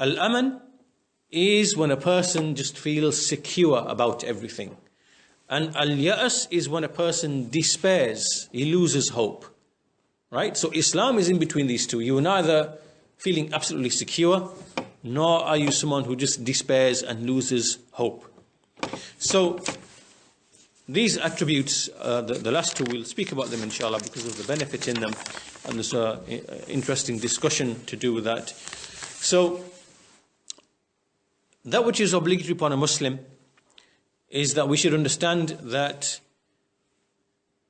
Al-aman is when a person just feels secure about everything. And al-ya'as is when a person despairs, he loses hope. Right? So Islam is in between these two. You are neither feeling absolutely secure, nor are you someone who just despairs and loses hope. So these attributes, the last two, we'll speak about them inshallah because of the benefit in them, and there's an interesting discussion to do with that. So that which is obligatory upon a Muslim is that we should understand that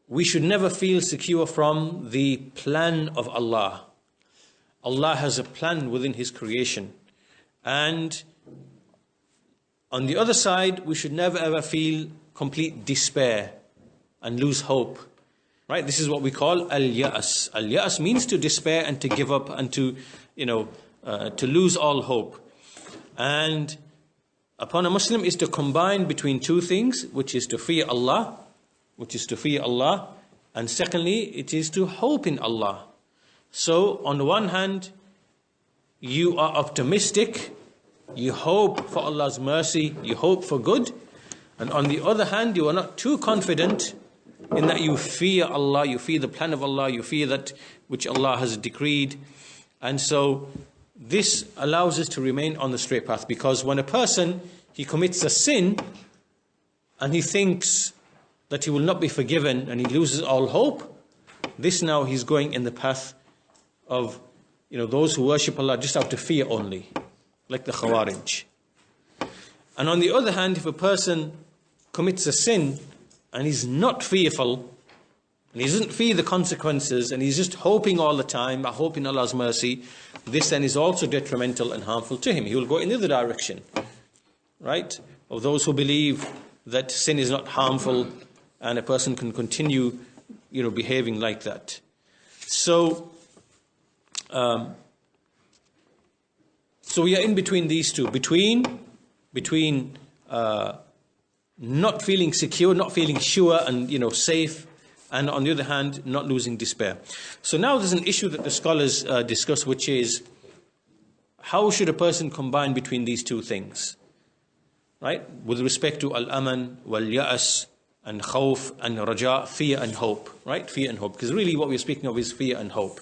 we should never feel secure from the plan of Allah. Allah has a plan within His creation. And on the other side, we should never ever feel complete despair and lose hope. Right? This is what we call al-ya'as. Al-ya'as means to despair and to give up and to, to lose all hope. And upon a Muslim is to combine between two things, which is to fear Allah, and secondly, it is to hope in Allah. So, on the one hand, you are optimistic, you hope for Allah's mercy, you hope for good, and on the other hand, you are not too confident in that you fear Allah, you fear the plan of Allah, you fear that which Allah has decreed. And so, this allows us to remain on the straight path, because when a person, he commits a sin, and he thinks that he will not be forgiven, and he loses all hope, this now he's going in the path of, those who worship Allah just out of fear only, like the Khawarij. And on the other hand, if a person commits a sin and he's not fearful, and he doesn't fear the consequences, and he's just hoping all the time, hoping Allah's mercy, this then is also detrimental and harmful to him. He will go in the other direction, right? Of those who believe that sin is not harmful and a person can continue, behaving like that. So we are in between these two, between not feeling secure, not feeling sure and safe, and on the other hand, not losing despair. So now there's an issue that the scholars discuss, which is how should a person combine between these two things, right? With respect to al-aman, wal-ya'as, and khawf, and raja, fear and hope, right? Fear and hope, because really what we're speaking of is fear and hope.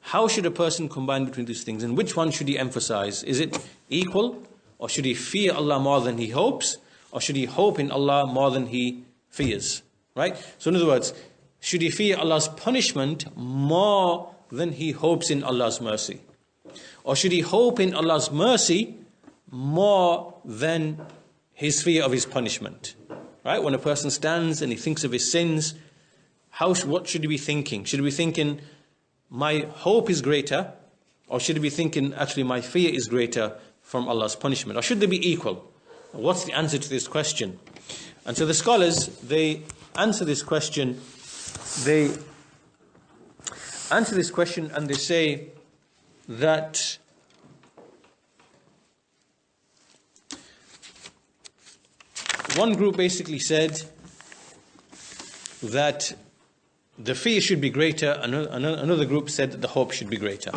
How should a person combine between these things, and which one should he emphasize? Is it equal, or should he fear Allah more than he hopes, or should he hope in Allah more than he fears, right? So in other words, should he fear Allah's punishment more than he hopes in Allah's mercy? Or should he hope in Allah's mercy more than his fear of His punishment? Right? When a person stands and he thinks of his sins, what should he be thinking? Should he be thinking, my hope is greater? Or should he be thinking, actually my fear is greater from Allah's punishment? Or should they be equal? What's the answer to this question? And so the scholars, they answer this question and they say that one group basically said that the fear should be greater, another group said that the hope should be greater.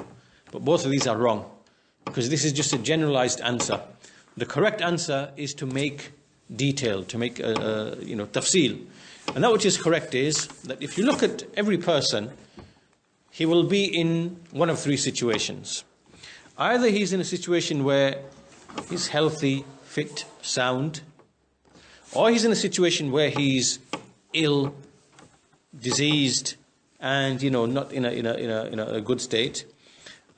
But both of these are wrong, because this is just a generalized answer. The correct answer is to make detail, to make tafsil. And that which is correct is that if you look at every person, he will be in one of three situations. Either he's in a situation where he's healthy, fit, sound, or he's in a situation where he's ill, diseased, and not in a good state.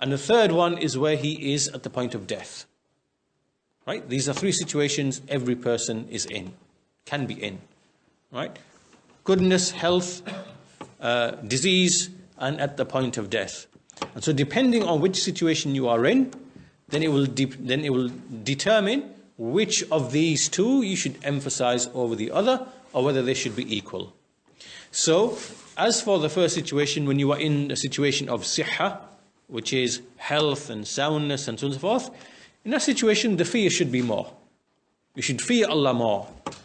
And the third one is where he is at the point of death. Right? These are three situations every person is in, can be in. Right? Goodness, health, disease, and at the point of death. And so depending on which situation you are in, then it will determine which of these two you should emphasize over the other, or whether they should be equal. So, as for the first situation, when you are in a situation of sihha, which is health and soundness and so on and so forth, in that situation the fear should be more. You should fear Allah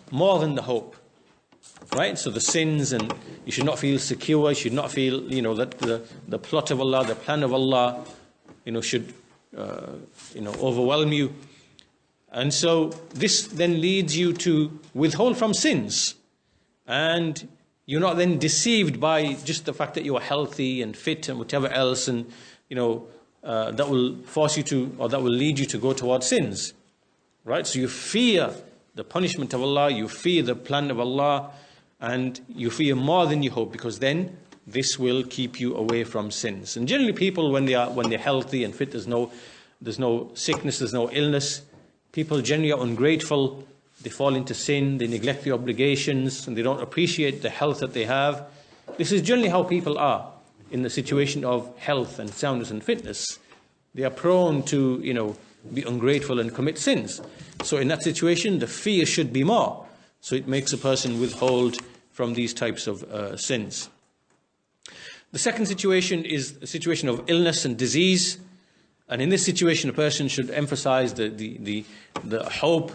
more than the hope. Right? So the sins, and you should not feel secure, you should not feel, that the plot of Allah, the plan of Allah, should overwhelm you. And so this then leads you to withhold from sins, and you're not then deceived by just the fact that you are healthy and fit and whatever else, and that will force you to, or that will lead you to go towards sins, right? So you fear the punishment of Allah, you fear the plan of Allah, and you fear more than you hope, because then this will keep you away from sins. And generally, people when they're healthy and fit, there's no sickness, there's no illness. People generally are ungrateful. They fall into sin. They neglect the obligations, and they don't appreciate the health that they have. This is generally how people are in the situation of health and soundness and fitness. They are prone to, be ungrateful and commit sins. So in that situation, the fear should be more. So it makes a person withhold from these types of sins. The second situation is a situation of illness and disease. And in this situation, a person should emphasize the hope,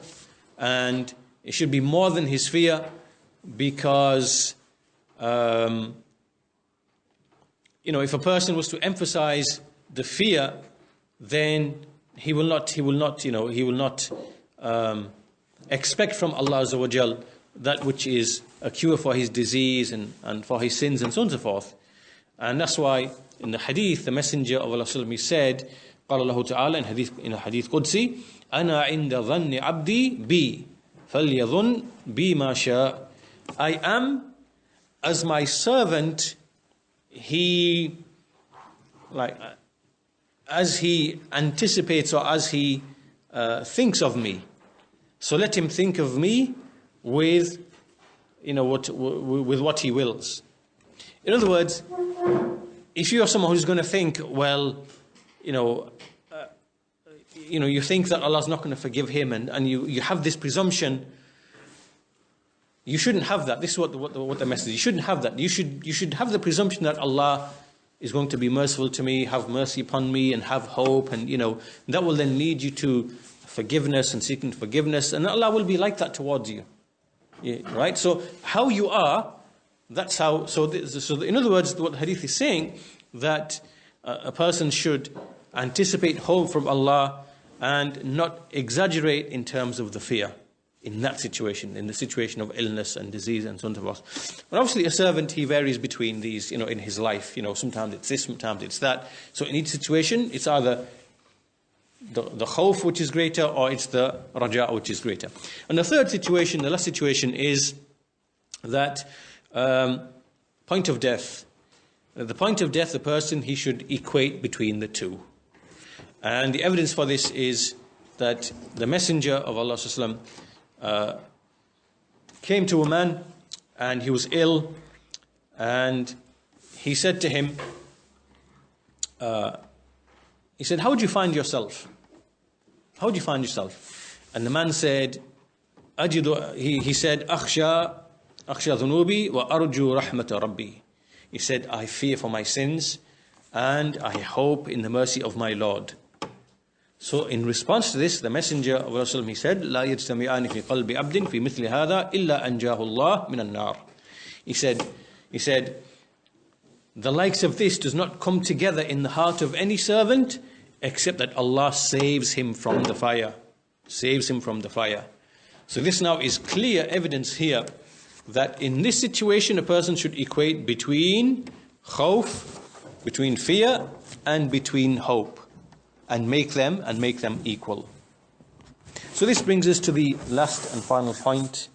and it should be more than his fear, because if a person was to emphasize the fear, then he will not expect from Allah Azza wa Jal that which is a cure for his disease and for his sins and so on and so forth. And that's why in the hadith, the Messenger of Allah he said, قال الله تعالى in a hadith Qudsi, أنا عند ظن عبدي بي فليظن بي ما شاء. I am as my servant, as he anticipates or as he thinks of me. So let him think of me with what he wills. In other words, if you are someone who's going to think, you think that Allah's not going to forgive him, and you have this presumption, you shouldn't have that. This is what the message is. You shouldn't have that. You should have the presumption that Allah is going to be merciful to me, have mercy upon me, and have hope, and that will then lead you to forgiveness and seeking forgiveness, and Allah will be like that towards you. Yeah, right? So how you are, that's how. So in other words, what the hadith is saying, that a person should anticipate hope from Allah and not exaggerate in terms of the fear in that situation, in the situation of illness and disease and so on and so forth. But obviously a servant, he varies between these, in his life. Sometimes it's this, sometimes it's that. So in each situation, it's either the khawf which is greater, or it's the raja which is greater. And the third situation, the last situation, is that point of death. At the point of death, the person, he should equate between the two. And the evidence for this is that the Messenger of Allah came to a man, and he was ill, and he said to him, he said, how would you find yourself? How would you find yourself? And the man said, he said, akhsha dhunubi wa arju rahmata rabbi. He said, I fear for my sins, and I hope in the mercy of my Lord. So in response to this, the Messenger of Allah, he said, لا يجتمعان في قلب عبد في مثل هذا إلا أنجاه الله من النار. He said, the likes of this does not come together in the heart of any servant, except that Allah saves him from the fire. Saves him from the fire. So this now is clear evidence here that in this situation a person should equate between khawf, between fear, and between hope, and make them equal. So this brings us to the last and final point